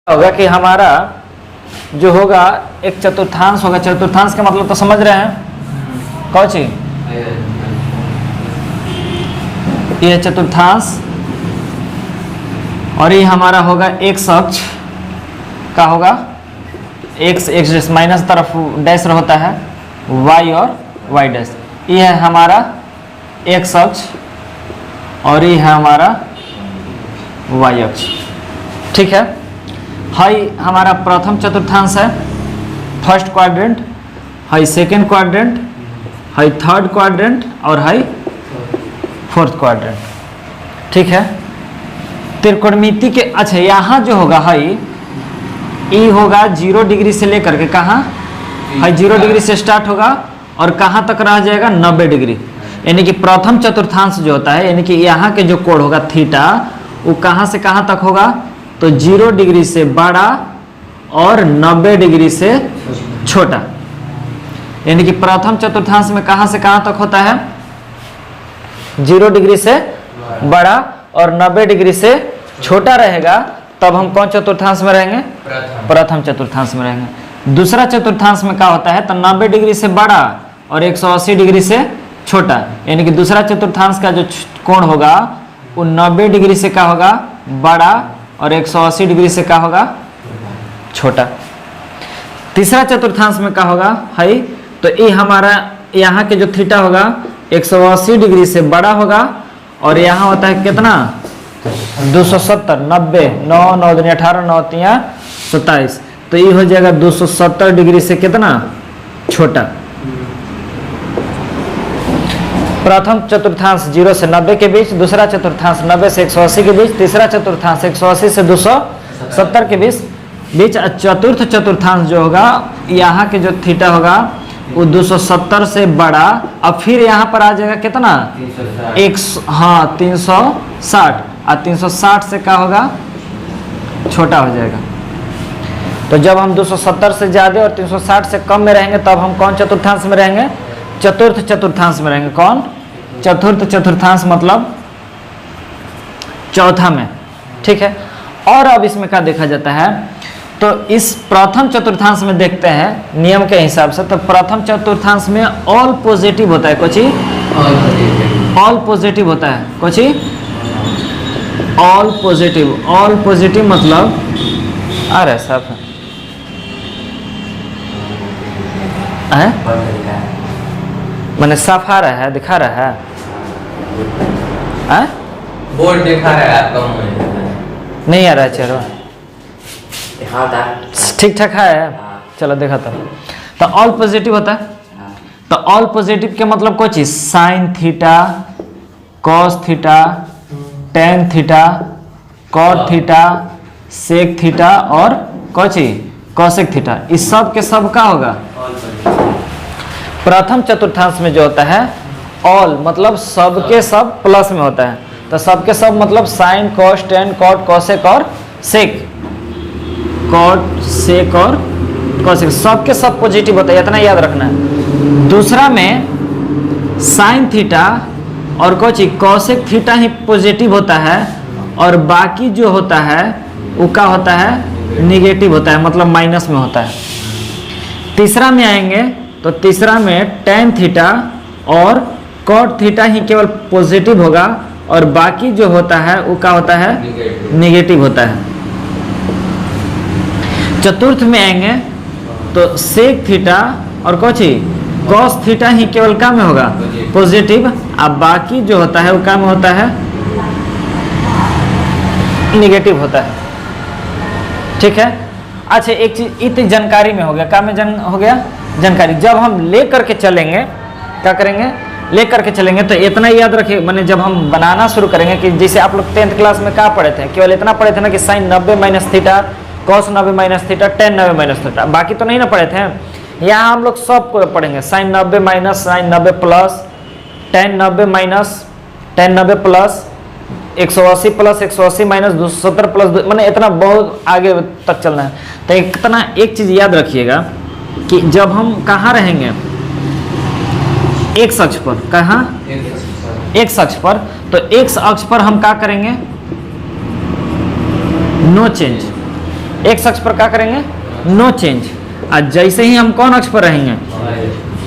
होगा कि हमारा जो होगा एक चतुर्थांश होगा। चतुर्थांश का मतलब तो समझ रहे हैं कौन सी? ये चतुर्थांश और ये हमारा होगा एक्स अक्ष का होगा एक्स एक्स माइनस तरफ डैश होता है वाई और वाई डैश। ये है हमारा एक्स अक्ष और ये है हमारा वाई अक्ष। ठीक है। हाई हमारा प्रथम चतुर्थांश है, first quadrant, high second quadrant, high third quadrant और हाई फोर्थ क्वाड्रेंट। ठीक है। त्रिकोणमिति के अच्छा यहाँ जो होगा हाई ई होगा 0 डिग्री से लेकर के कहाँ हाई 0 डिग्री से स्टार्ट होगा और कहाँ तक रह जाएगा 90 डिग्री। यानी कि प्रथम चतुर्थांश जो होता है यानी कि यहाँ के जो कोण होगा थीटा वो कहाँ से कहाँ तक होगा तो 0 डिग्री से बड़ा और 90 डिग्री से छोटा। यानी कि प्रथम चतुर्थांश में कहाँ से कहाँ तक होता है 0 डिग्री से बड़ा और 90 डिग्री से छोटा रहेगा, तब हम कौन चतुर्थांश में रहेंगे? प्रथम चतुर्थांश में रहेंगे। दूसरा चतुर्थांश में क्या होता है तो 90 डिग्री से बड़ा और 180 डिग्री से छोटा। यानी कि दूसरा चतुर्थांश का जो कोण होगा वो 90 डिग्री से क्या होगा बड़ा और 180 डिग्री से क्या होगा छोटा। तीसरा चतुर्थांश में क्या होगा हाई तो ये हमारा यहाँ के जो थीटा होगा 180 डिग्री से बड़ा होगा और यहाँ होता है कितना 270 90 9 9 दूनी 18 9 3 27 तो ये हो जाएगा 270 डिग्री से कितना छोटा। प्रथम चतुर्थांश 0 से 90 के बीच, दूसरा चतुर्थांश 90 से 180 के बीच, तीसरा चतुर्थांश 180 से 270 के बीच। चतुर्थ चतुर्थांश जो होगा यहाँ के जो थीटा होगा वो 270 से बड़ा और फिर यहाँ पर आ जाएगा कितना 360 और 360 से क्या होगा छोटा हो जाएगा। तो जब हम 270 से ज़्यादा और 360 से कम में रहेंगे तब हम कौन चतुर्थांश में रहेंगे? चतुर्थ चतुर्थांश में रहेंगे। कौन? चतुर्थ चतुर्थांश मतलब चौथा में। ठीक है। और अब इसमें क्या देखा जाता है तो इस प्रथम चतुर्थांश में देखते हैं नियम के हिसाब से तो प्रथम चतुर्थांश में ऑल पॉजिटिव होता है। कोची ऑल पॉजिटिव होता है। Kochi all positive. All positive मतलब आ रहा है साफ है मैंने साफ आ रहा है दिखा रहा है बोर्ड दिखा रहा है आपका नहीं आ रहा है चलो ठीक ठाक है चलो देखा तो ऑल पॉजिटिव होता है। तो ऑल पॉजिटिव के मतलब कोई चीज sine theta cos theta tan theta cot theta sec theta और कोची कॉसेक थीटा इस सब के सब का होगा प्रथम चतुर्थांश में जो होता है ऑल मतलब सबके सब प्लस में होता है। तो सबके सब मतलब sine cos tan cot cosec और सेक कॉट सेक और कॉसेक सबके सब पॉजिटिव होता है, इतना याद रखना है। दूसरा में साइन थीटा और कोची कॉसेक थीटा ही पॉजिटिव होता है और बाकी जो होता है वो क्या होता है निगेटिव होता है मतलब माइनस में होता है। तीसरा में आएंगे तो तीसरा में टेन थीटा और कॉट थीटा ही केवल पॉजिटिव होगा और बाकी जो होता है वो क्या होता है निगेटिव होता है। चतुर्थ में आएंगे तो सेक थीटा और कोची कॉस थीटा ही केवल क्या में होगा पॉजिटिव अब बाकी जो होता है वो क्या में होता है निगेटिव होता है। ठीक है। अच्छा एक चीज इत जानकारी में हो गया क्या में हो गया जानकारी। जब हम ले करके चलेंगे क्या करेंगे ले करके चलेंगे तो इतना याद रखिए मैंने जब हम बनाना शुरू करेंगे कि जैसे आप लोग 10th क्लास में क्या पढ़े थे केवल इतना पढ़े थे ना कि sine 90 minus theta cos 90 minus theta tan 90 minus theta बाकी तो नहीं ना पढ़े थे। यहाँ हम लोग सब पढ़ेंगे sine 90 minus sine 90 plus tan 90 minus tan 90 plus 180 plus 180 minus 270 plus मैंने इतना बहुत आगे तक चलना है। तो इतना एक चीज याद रखिएगा कि जब हम कहाँ रहेंगे एक्स अक्ष पर कहाँ एक्स अक्ष पर तो एक्स अक्ष पर हम क्या करेंगे नो चेंज एक्स अक्ष पर क्या करेंगे, नो चेंज। आज जैसे ही हम कौन अक्ष पर रहेंगे,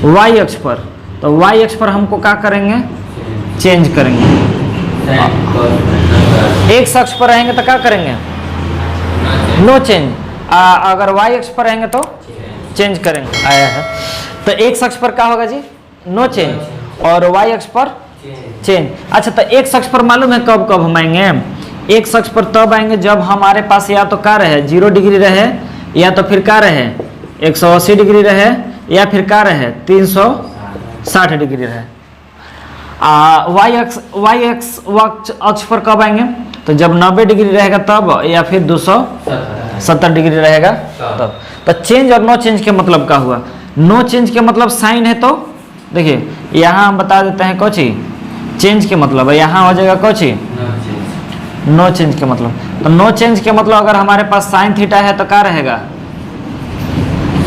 वाई अक्ष पर, तो वाई अक्ष पर हमको क्या करेंगे, चेंज करेंगे। एक्स अक्ष पर रहेंगे तो क्या करेंगे, नो चेंज। अगर वाई अक्ष पर रहेंगे तो चेंज करेंगे। आया है तो एक्स अक्ष पर क्या होगा जी, नो चेंज, और वाई अक्ष पर चेंज। अच्छा तो एक्स अक्ष पर मालूम है कब कब हम आएंगे, एक्स अक्ष पर तब आएंगे जब हमारे पास या तो क्या रहे 0 डिग्री रहे, या तो फिर क्या रहे 180 डिग्री रहे, या फिर क्या रहे 360 डिग्री रहे। वाई अक्ष पर कब आएंगे, तो जब 90 डिग्री रहेगा तब, या फिर 270 डिग्री रहेगा तब। तो चेंज और नो चेंज के मतलब क्या हुआ, नो चेंज के मतलब साइन है, तो देखिए यहाँ हम बता देते हैं कोची चेंज के मतलब है, यहाँ हो जाएगा कोची नो चेंज के मतलब। तो नो चेंज के मतलब अगर हमारे पास साइन थीटा है तो क्या रहेगा,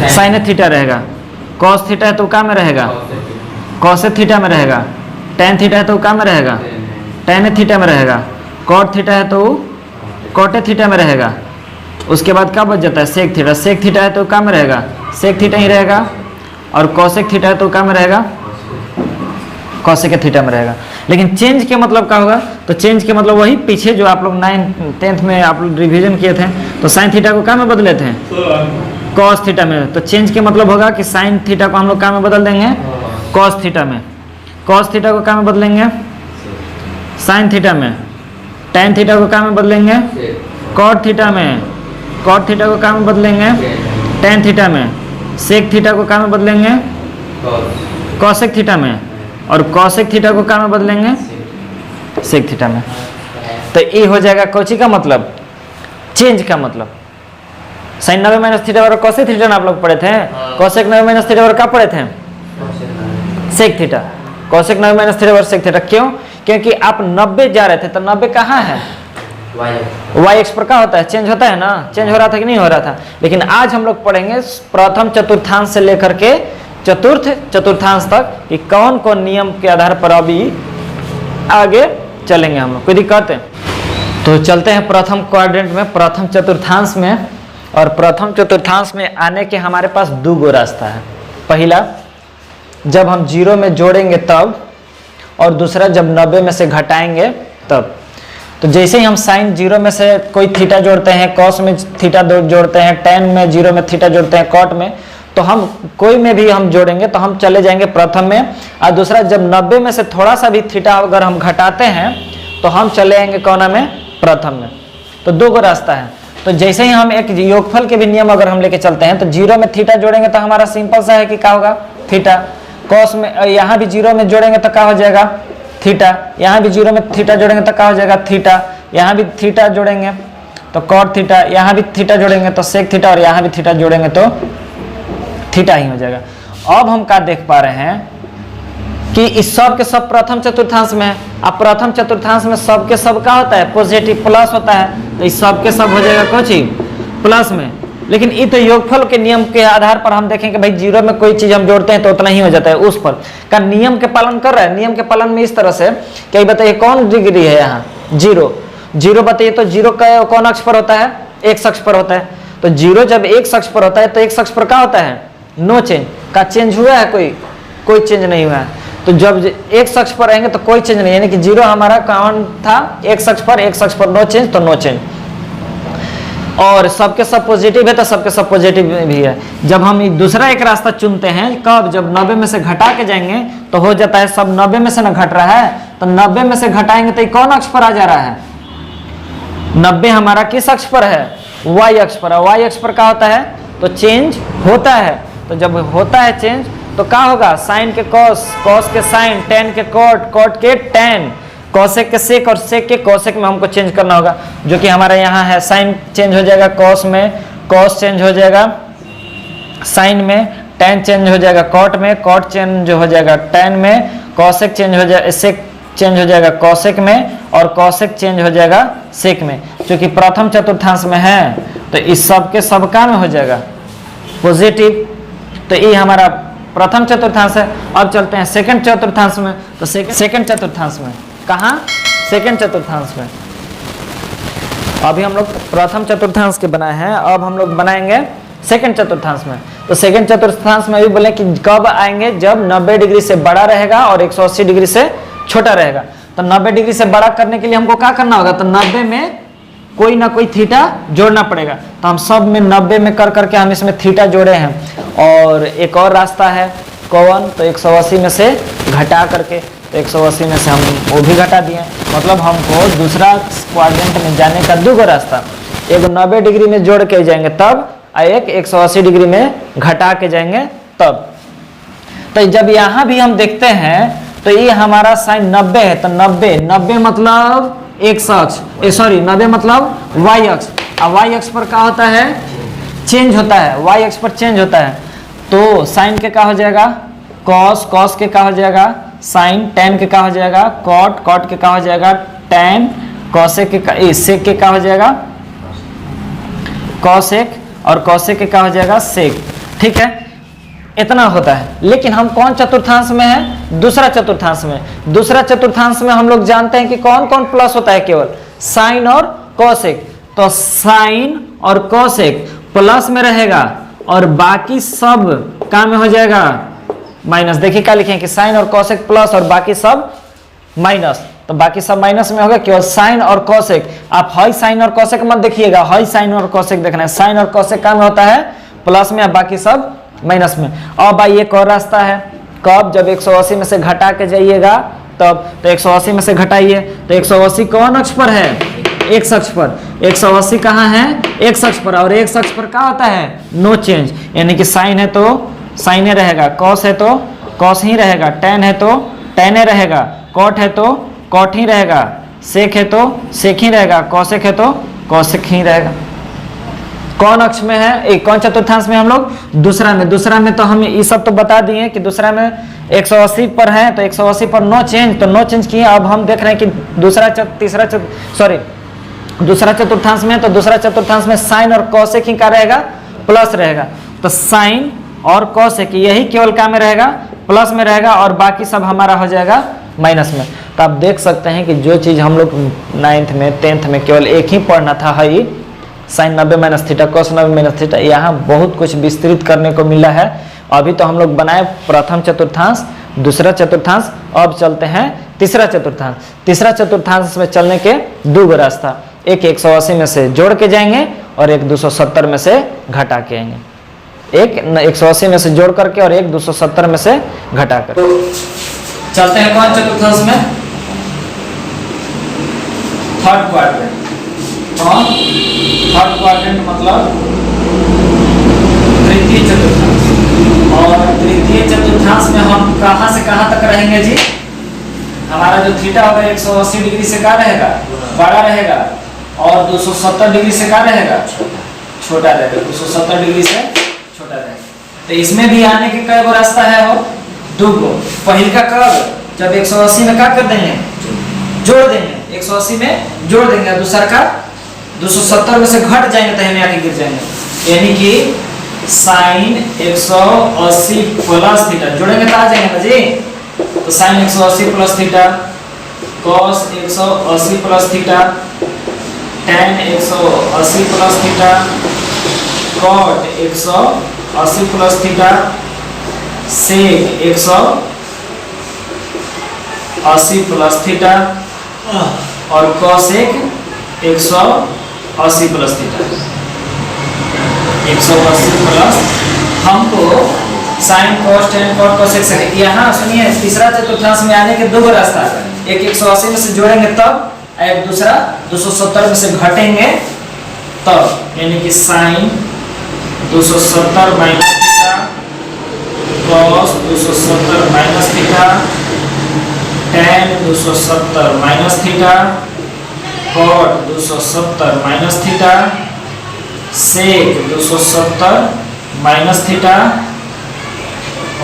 साइन थीटा रहेगा। कॉस थीटा है तो क्या में रहेगा, कॉस थीटा में रहेगा। टेन थीटा है तो क्या में रहेगा, टेन थीटा में रहेगा। कॉट थीटा है तो कॉटे थीटा में रहेगा। उसके बाद क्या बच जाता है, सेक थीटा। सेक थीटा है तो क्या में रहेगा, सेक थीटा ही रहेगा। और कॉसेक थीटा है तो क्या में रहेगा, कॉसेक थीटा में रहेगा। लेकिन चेंज के मतलब क्या होगा, तो चेंज के मतलब वही पीछे जो आप लोग 9th में आप लोग रिवीजन किए थे, तो साइन थीटा को क्या में बदले थे, कॉस थीटा में। तो चेंज के मतलब होगा कि साइन थीटा को हम लोग क्या में बदल देंगे, कॉस थीटा में। कॉस थीटा को क्या में बदलेंगे, साइन थीटा में। टेन थीटा को क्या में बदलेंगे, कॉट थीटा में। कॉट थीटा को क्या में बदलेंगे, टेन थीटा में। सेक थीटा को क्या में बदलेंगे, कॉसेक थीटा में। और कॉसेक थीटा को क्या में बदलेंगे, सेक थीटा में। तो ये हो जाएगा कोची का मतलब, चेंज का मतलब। साइन 90 माइनस थीटा और कॉसेक थीटा आप लोग पढ़े थे। कॉसेक 90 माइनस थीटा और क्या पढ़े थे, sec theta. Cosec 90 minus theta और सेक थीटा। क्यों, क्योंकि आप 90 जा रहे थे, तो 90 कहाँ है, वाई एक्स पर क्या होता है, चेंज होता है ना। चेंज हो रहा था कि नहीं हो रहा था। लेकिन आज हम लोग पढ़ेंगे प्रथम चतुर्थांश से लेकर के चतुर्थ चतुर्थांश तक कि कौन कौन नियम के आधार पर अभी आगे चलेंगे हम लोग। कोई दिक्कत है तो चलते हैं प्रथम क्वाड्रेंट में, प्रथम चतुर्थांश में। और प्रथम चतुर्थांश में आने के हमारे पास 2 गो रास्ता है। पहला जब हम 0 में जोड़ेंगे तब, और दूसरा जब 90 में से घटाएंगे तब। तो जैसे ही हम साइन 0 में से कोई थीटा जोड़ते हैं, कॉस में थीटा जोड़ते हैं, टेन में 0 में थीटा जोड़ते हैं, कॉट में, तो हम कोई में भी हम जोड़ेंगे तो हम चले जाएंगे प्रथम में। और दूसरा जब 90 में से थोड़ा सा भी थीटा अगर हम घटाते हैं तो हम चले आएंगे कौन में, प्रथम में। तो 2 गो रास्ता है। तो जैसे ही हम एक योगफल के भी नियम अगर हम लेके चलते हैं, तो 0 में थीटा जोड़ेंगे तो हमारा सिंपल सा है कि क्या होगा, थीटा। कॉस में यहाँ भी 0 में जोड़ेंगे तो क्या हो जाएगा, थीटा। यहाँ भी 0 में थीटा जोड़ेंगे तो क्या हो जाएगा, थीटा। यहाँ भी थीटा जोड़ेंगे तो कॉट थीटा, यहाँ भी थीटा जोड़ेंगे तो सेक थीटा, और यहाँ भी थीटा जोड़ेंगे तो थीटा ही हो जाएगा। अब हम क्या देख पा रहे हैं कि इस सब के सब प्रथम चतुर्थांश में है। अब प्रथम चतुर्थांश में सब के सब क्या होता है, पॉजिटिव प्लस होता है। तो इस सब के सब हो जाएगा कोची प्लस में। लेकिन ये तो योगफल के नियम के आधार पर हम देखें कि भाई 0 में कोई चीज हम जोड़ते हैं तो उतना ही हो जाता है, उस पर का नियम के पालन कर रहा है। नियम के पालन में इस तरह से क्या बताइए, कौन डिग्री है यहाँ 0 बताइए। तो 0 का कौन अक्ष पर होता है, एक्स अक्ष पर होता है। तो 0 जब एक्स अक्ष पर होता है तो एक्स अक्ष पर क्या होता है, नो चेंज। का चेंज हुआ है, कोई चेंज नहीं हुआ है। तो जब एक्स अक्ष पर रहेंगे तो कोई चेंज नहीं, यानी कि 0 हमारा कौन था, एक्स अक्ष पर नो चेंज, तो नो चेंज। और सबके सब पॉजिटिव है तो सबके सब पॉजिटिव भी है। जब हम दूसरा एक रास्ता चुनते हैं कब, जब 90 में से घटा के जाएंगे तो हो जाता है सब 90 में से ना घट रहा है, तो 90 में से घटाएंगे तो कौन अक्ष पर आ जा रहा है, 90 हमारा किस अक्ष पर है, वाई अक्ष पर है। वाई अक्ष पर क्या होता है, तो चेंज होता है। तो जब होता है चेंज तो क्या होगा, साइन के कॉस, कॉस के साइन, टेन के कॉट, कॉट के टेन, कॉसेक के सेक, और सेक के कॉसेक में हमको चेंज करना होगा, जो कि हमारा यहाँ है। साइन चेंज हो जाएगा कॉस में, कॉस चेंज हो जाएगा साइन में, टेन चेंज हो जाएगा कॉट में, कॉट चेंज हो जाएगा टेन में, कॉसेक चेंज हो जाएगा, सेक चेंज हो जाएगा कॉसेक में, और कॉसेक चेंज हो जाएगा सेक में। क्योंकि प्रथम चतुर्थांश में है तो इस सब के सब का में हो जाएगा पॉजिटिव। तो ये हमारा प्रथम चतुर्थांश है। अब चलते हैं सेकंड चतुर्थांश में। तो सेकंड चतुर्थांश में कहाँ, सेकंड चतुर्थांश में अभी हम लोग प्रथम चतुर्थांश के बनाए हैं, अब हम लोग बनाएंगे सेकंड चतुर्थांश में। तो सेकंड चतुर्थांश में भी बोले कि कब आएंगे, जब 90 डिग्री से बड़ा रहेगा और 180 डिग्री से छोटा रहेगा। तो 90 डिग्री से बड़ा करने के लिए हमको क्या करना होगा, तो 90 में कोई ना कोई थीटा जोड़ना पड़ेगा। तो हम सब में 90 में कर करके हम इसमें थीटा जोड़े हैं। और एक और रास्ता है कौन, तो 180 में से घटा करके, तो 180 में से हम वो भी घटा दिए। मतलब हमको दूसरा क्वाड्रेंट में जाने का दो रास्ता, एक 90 डिग्री में जोड़ के जाएंगे तब, एक 180 डिग्री में घटा के जाएंगे तब। तो जब यहाँ भी हम देखते हैं तो ये हमारा साइन 90 है, तो 90 मतलब एक्स अक्ष, सॉरी 90 मतलब वाई अक्ष। अब वाई अक्ष पर क्या होता है, चेंज होता है, वाई अक्ष पर चेंज होता है। तो साइन के क्या हो जाएगा कॉस, कॉस के क्या हो जाएगा साइन, टेन के क्या हो जाएगा कॉट, कॉट के क्या हो जाएगा टेन, कॉसेक के सेक के क्या हो जाएगा कॉसेक, और कॉसेक के क्या हो जाएगा सेक। ठीक है, इतना होता है। लेकिन हम कौन चतुर्थांश में है, दूसरा चतुर्थांश में। दूसरा चतुर्थांश में हम लोग जानते हैं कि कौन कौन प्लस होता है, केवल साइन और कॉसेक। तो साइन और कॉसेक प्लस में रहेगा और बाकी सब क्या में हो जाएगा माइनस। देखिए क्या लिखे हैं कि साइन और कॉसेक प्लस और बाकी सब माइनस। तो बाकी सब माइनस में होगा, केवल साइन और कॉसेक। आप हाई साइन और कॉसेक मत देखिएगा, हाई साइन और कॉसेक देखना है। साइन और कॉसेक काम होता है प्लस में, बाकी सब माइनस में। और भाई एक और रास्ता है, कब, जब 180 में से घटा के जाइएगा तब। तो 180 में से घटाइए तो 180 कौन अक्ष पर है, एक्स अक्ष पर। 180 कहाँ है, एक्स अक्ष पर। और एक्स अक्ष पर क्या होता है नो चेंज, यानी कि साइन है तो साइन ही रहेगा, कॉस है तो कॉस ही रहेगा, टेन है तो टेन ही रहेगा, कॉट है तो कॉट ही रहेगा, सेक है तो सेक ही रहेगा, कॉसेक है तो कॉसेक ही रहेगा। कौन अक्ष में है, एक कौन चतुर्थांश में हम लोग, दूसरा में। दूसरा में तो हम ये सब तो बता दिए कि दूसरा में 180 पर है, तो 180 पर नो चेंज, तो नो चेंज किए। अब हम देख रहे हैं कि दूसरा चतुर्थांश में, तो दूसरा चतुर्थांश में साइन और कॉसेक ही का रहेगा प्लस रहेगा। तो साइन और कॉसेक यही केवल क्या में रहेगा, प्लस में रहेगा, और बाकी सब हमारा हो जाएगा माइनस में। तो आप देख सकते हैं कि जो चीज़ हम लोग 9th में 10th में केवल एक ही पढ़ना था है sine 90 minus theta, cos 90 minus theta, यहाँ बहुत कुछ विस्तृत करने को मिला है। अभी तो हम लोग बनाए प्रथम चतुर्थांश, दूसरा चतुर्थांश, अब चलते हैं तीसरा चतुर्थांश। तीसरा चतुर्थांश में चलने के दो रास्ता, एक 180 में से जोड़ के जाएंगे और एक 270 में से घटा के आएंगे। एक 180 में से जोड़ करके और एक 270 में से घटा कर। चलते हैं कौन चतुर्थांश में, थर्ड क्वाड्रेंट। थर्ड क्वाड्रेंट मतलब तृतीय चतुर्थांश। और तृतीय चतुर्थांश में हम कहां से कहां तक रहेंगे जी, हमारा जो थीटा होगा 180 डिग्री से क्या रहेगा बड़ा रहेगा, और 270 डिग्री से क्या रहेगा छोटा रहेगा, 270 डिग्री से छोटा रहेगा। तो इसमें भी आने के कई गो रास्ता है, हो दो गो। पहले का कब, जब 180 में क्या कर देंगे जोड़ देंगे, 180 में जोड़ देंगे, दूसरा का 270 में से घट जाएंगे तो हमें आगे गिर जाएंगे, यानी कि साइन 180 प्लस थीटा जोड़ेंगे तो आ जाएंगे ना जी। तो sine 180 plus theta, cos 180 plus theta, tan 180 plus theta, cot 180 plus theta, sec 180 plus theta, और कॉसेक 180 प्लस थीटा। 180 प्लस हमको sine cos tan cot cosec से। यहाँ सुनिए, तीसरा चतुर्थांश में आने के दो रास्ता, एक 180 में से जोड़ेंगे तब, एक दूसरा 270 में से घटेंगे तब, यानी कि sine 270 minus theta, cos 270 minus theta, tan 270 minus theta, cot 270 minus theta, sec 270 minus theta,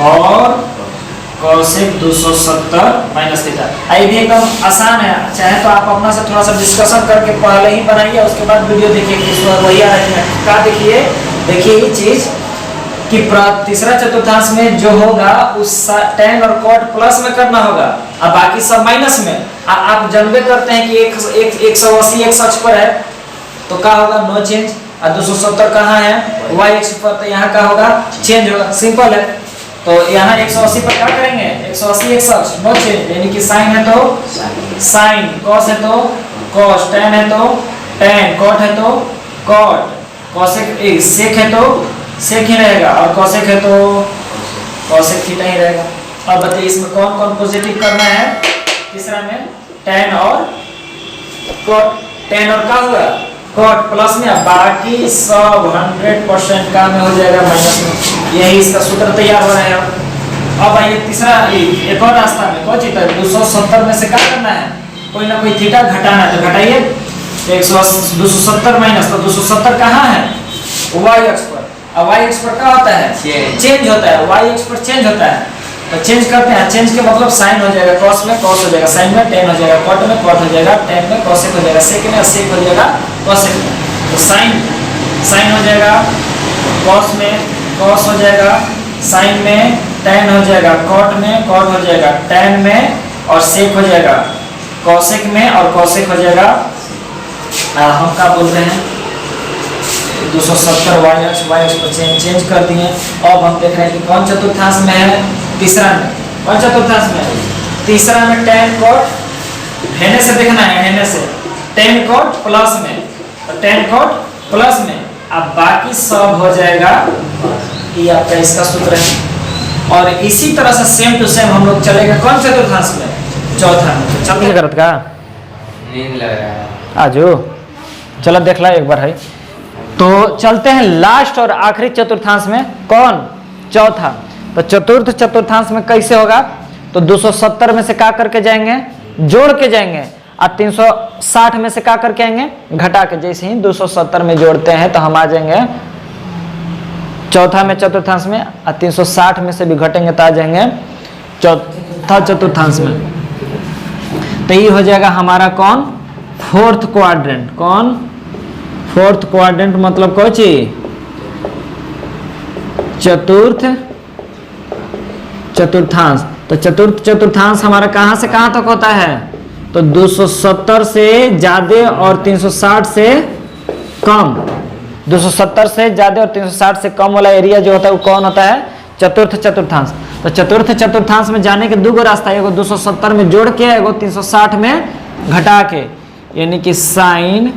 और कॉसेक 270 माइनस थीटा। ये भी एकदम आसान है, चाहे तो आप अपना से थोड़ा सा डिस्कशन करके पहले ही बनाइए, उसके बाद वीडियो देखिए कि इसमें वही आ रही है क्या। देखिए ये चीज कि तीसरा चतुर्थांश में जो होगा उस टेन और कॉट प्लस में करना होगा, और बाकी सब माइनस में। आप जानबे करते हैं कि 180 एक्स अक्ष पर है, तो क्या होगा, नो चेंज। और 270 कहाँ है, y एक्स पर, तो यहाँ का होगा चेंज होगा, सिंपल है। तो यहाँ 180 पर क्या करेंगे, 180 एक्स अक्ष, नो चेंज, यानी कि साइन है तो साइन, कॉस है तो कॉस, टेन है तो टेन, कॉट है तो कॉट, कॉसेक सेक है तो सेक ही रहेगा, और कॉसेक है तो कॉसेक थीटा ही रहेगा। अब बताइए इसमें कौन कौन पॉजिटिव करना है, तीसरा में टेन और कॉट, टेन और क्या हुआ कॉट प्लस में, बाकी सब 100% का में हो जाएगा माइनस में। यही इसका सूत्र तैयार हो रहा है। अब आइए तीसरा, एक और रास्ता में कौन चीज है, 270 में से क्या करना है, कोई ना कोई थीटा घटाना है, तो घटाइए 270 माइनस, तो 270 कहाँ है, y अक्ष पर। अब y अक्ष पर क्या होता है, चेंज होता है, y अक्ष पर चेंज होता है, तो चेंज करते हैं, चेंज के मतलब साइन हो जाएगा, कॉस में कॉस हो जाएगा, साइन में टेन हो जाएगा, कॉट में कॉट हो जाएगा, टेन में कॉसेक हो जाएगा, सेक में सेक हो जाएगा, कॉसेक में, तो साइन हो जाएगा, कॉस में कॉस हो जाएगा, साइन में टेन हो जाएगा, कॉट में कॉट हो जाएगा, टेन में और सेक हो जाएगा, कॉसेक में और कॉसेक हो जाएगा। हम क्या बोल रहे हैं, 270 y अक्ष पर चेंज कर दिए। अब हम देख रहे हैं कि कौन चतुर्थांश में है, तीसरा में, कौन चतुर्थांश में है, तीसरा में टेन कॉट, हेने से देखना है, हेने से टेन कॉट प्लस में, तो टेन कॉट प्लस में, अब बाकी सब हो जाएगा, ये आपका इसका सूत्र है। और इसी तरह से सेम टू सेम हम लोग चलेगा कौन चतुर्थांश में, चौथा में। तो चलते करत का नींद लग रहा है, आजो चलो देख ला एक बार है। तो चलते हैं लास्ट और आखिरी चतुर्थांश में, कौन, चौथा। तो चतुर्थ चतुर्थांश में कैसे होगा, तो 270 में से क्या करके जाएंगे, जोड़ के जाएंगे, और 360 में से क्या करके आएंगे, घटा के। जैसे ही 270 में जोड़ते हैं तो हम आ जाएंगे चौथा में चतुर्थांश में, और 360 में से भी घटेंगे तो आ जाएंगे चौथा चतुर्थांश में। तो ये हो जाएगा हमारा कौन, फोर्थ क्वाड्रेंट। कौन, फोर्थ क्वाड्रेंट मतलब कौन चीज, चतुर्थ चतुर्थांश। तो चतुर्थ चतुर्थांश हमारा कहां से कहां तक होता है, तो 270 से ज्यादा और 360 से कम, 270 से ज्यादा और 360 से कम वाला एरिया जो होता है वो कौन होता है, चतुर्थ चतुर्थांश। तो चतुर्थ चतुर्थांश में जाने के दो गो रास्ता है, एगो 270 में जोड़ के, एगो 360 में घटा के, यानी कि sine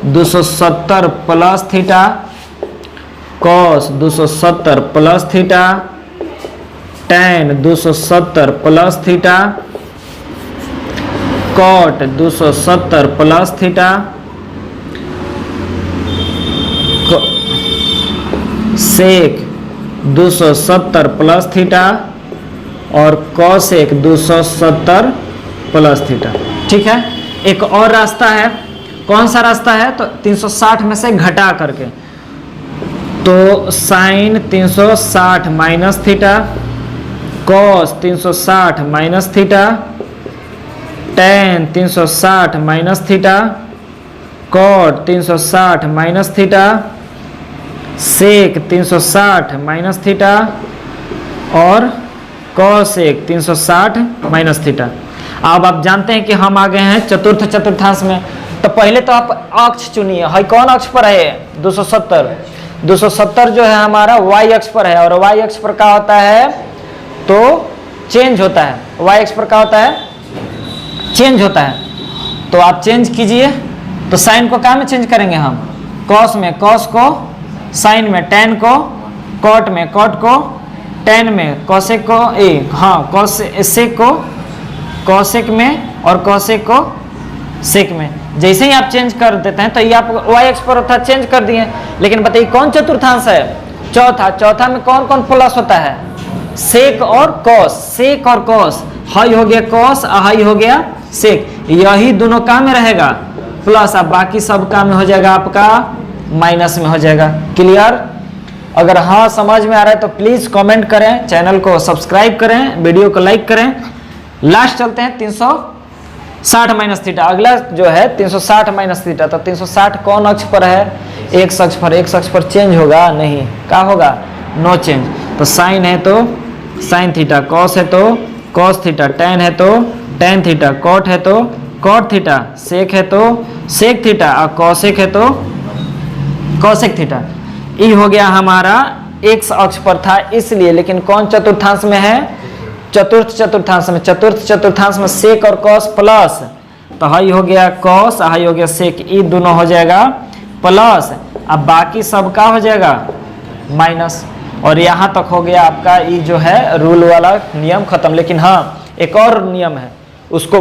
270 plus theta, cos 270 plus theta, tan 270 plus theta, cot 270 plus theta, sec 270 plus theta, और कॉसेक 270 प्लस थीटा। ठीक है, एक और रास्ता है, कौन सा रास्ता है, तो 360 में से घटा करके, तो sine 360 minus theta, cos 360 minus theta, tan 360 minus theta, cot 360 minus theta, sec 360 minus theta, और कॉसेक 360 माइनस थीटा। अब आप जानते हैं कि हम आ गए हैं चतुर्थ चतुर्थांश में। तो पहले तो आप अक्ष चुनिए, है कौन अक्ष पर है, 270। 270 जो है हमारा y अक्ष पर है, और y अक्ष पर क्या होता है, तो चेंज होता है, y अक्ष पर क्या होता है, चेंज होता है। तो आप चेंज कीजिए, तो साइन को क्या में चेंज करेंगे हम, कॉस में, कॉस को साइन में, टेन को कॉट में, कॉट को टेन में, कॉसेक को सेक को कॉसेक में, और कॉसेक को सेक में। जैसे ही आप चेंज कर देते हैं तो ये आप y अक्ष पर होता है, चेंज कर दिए। लेकिन बताइए कौन चतुर्थांश है, चौथा। चौथा में कौन कौन प्लस होता है, सेक और कॉस, सेक और कॉस, हाई हो गया कॉस, हाई हो गया सेक, यही दोनों काम में रहेगा प्लस, अब बाकी सब काम में हो जाएगा आपका माइनस में हो जाएगा। क्लियर? अगर हाँ समझ में आ रहा है तो प्लीज कमेंट करें, चैनल को सब्सक्राइब करें, वीडियो को लाइक करें। लास्ट चलते हैं 360 माइनस थीटा। अगला जो है 360 माइनस थीटा। तो 360 कौन अक्ष पर है, एक्स अक्ष पर। एक्स अक्ष पर चेंज होगा नहीं, क्या होगा, नो चेंज। तो साइन है तो साइन थीटा, कॉस है तो कॉस थीटा, टेन है तो टेन थीटा, कॉट है तो कॉट थीटा, सेक है तो सेक थीटा और कॉसेक है तो कॉसेक थीटा। ई हो गया हमारा एक्स अक्ष पर था इसलिए, लेकिन कौन चतुर्थांश में है? चतुर्थ चतुर्थांश में। चतुर्थ चतुर्थांश में सेक और कॉस प्लस, तो हाई हो गया कॉस, हाई हो गया सेक, ई दोनों हो जाएगा प्लस। अब बाकी सब का हो जाएगा माइनस। और यहाँ तक हो गया आपका ई जो है रूल वाला नियम खत्म। लेकिन हाँ, एक और नियम है, उसको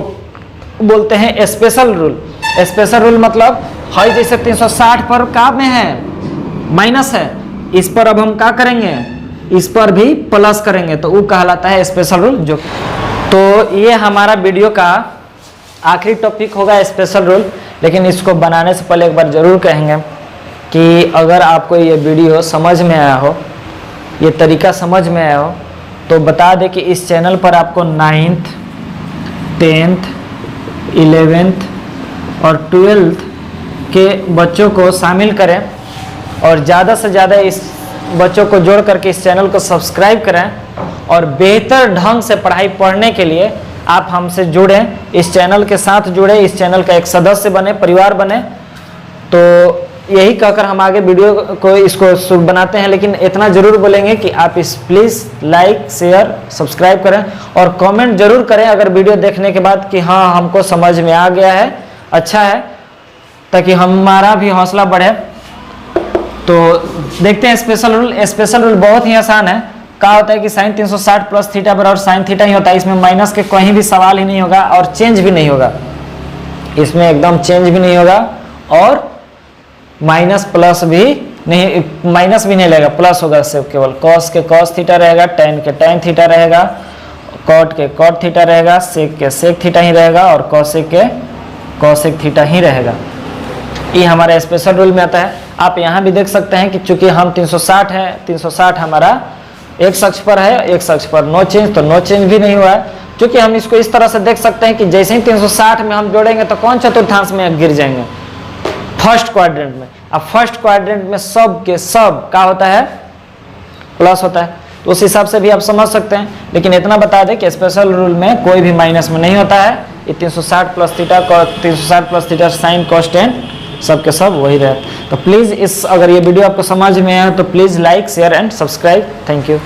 बोलते हैं स्पेशल रूल। स्पेशल रूल मतलब हाई जैसे 360 पर का में है माइनस है, इस पर अब हम क्या करेंगे? इस पर भी प्लस करेंगे, तो वो कहलाता है स्पेशल रूल। जो तो ये हमारा वीडियो का आखिरी टॉपिक होगा स्पेशल रूल। लेकिन इसको बनाने से पहले एक बार जरूर कहेंगे कि अगर आपको ये वीडियो समझ में आया हो, ये तरीका समझ में आया हो, तो बता दें कि इस चैनल पर आपको 9th 10th 11th और 12th के बच्चों को शामिल करें और ज़्यादा से ज़्यादा इस बच्चों को जोड़ करके इस चैनल को सब्सक्राइब करें और बेहतर ढंग से पढ़ाई पढ़ने के लिए आप हमसे जुड़ें, इस चैनल के साथ जुड़े, इस चैनल का एक सदस्य बने, परिवार बने। तो यही कहकर हम आगे वीडियो को इसको शुभ बनाते हैं। लेकिन इतना ज़रूर बोलेंगे कि आप इस प्लीज़ लाइक शेयर सब्सक्राइब करें और कमेंट जरूर करें अगर वीडियो देखने के बाद कि हाँ हमको समझ में आ गया है, अच्छा है, ताकि हमारा भी हौसला बढ़े। तो देखते हैं स्पेशल रूल। स्पेशल रूल बहुत ही आसान है। क्या होता है कि साइन 360 प्लस थीटा बराबर साइन थीटा ही होता है। इसमें माइनस के कहीं भी सवाल ही नहीं होगा और चेंज भी नहीं होगा, इसमें एकदम चेंज भी नहीं होगा और माइनस प्लस भी नहीं, माइनस भी नहीं लगेगा, प्लस होगा सिर्फ केवल। कॉस के कॉस थीटा रहेगा, टेन के टेन थीटा रहेगा, कॉट के कॉट थीटा रहेगा, सेक के सेक थीटा ही रहेगा और कॉसेक के कॉसेक थीटा ही रहेगा। ये हमारे स्पेशल रूल में आता है। आप यहाँ भी देख सकते हैं कि चूंकि हम 360 है, 360 हमारा एक अक्ष पर है, एक अक्ष पर नो चेंज, तो नो चेंज भी नहीं हुआ है। क्योंकि हम इसको इस तरह से देख सकते हैं कि जैसे ही 360 में हम जोड़ेंगे तो कौन चतुर्थांश में गिर जाएंगे? फर्स्ट क्वाड्रेंट में। अब फर्स्ट क्वाड्रेंट में सब के सब क्या होता है? प्लस होता है। तो उस हिसाब से भी आप समझ सकते हैं। लेकिन इतना बता दें कि स्पेशल रूल में कोई भी माइनस में नहीं होता है। ये 360 plus theta, 360 plus theta sine cos ten सब के सब वही रहता है। तो प्लीज़ अगर ये वीडियो आपको समझ में आए तो please like share and subscribe. Thank you.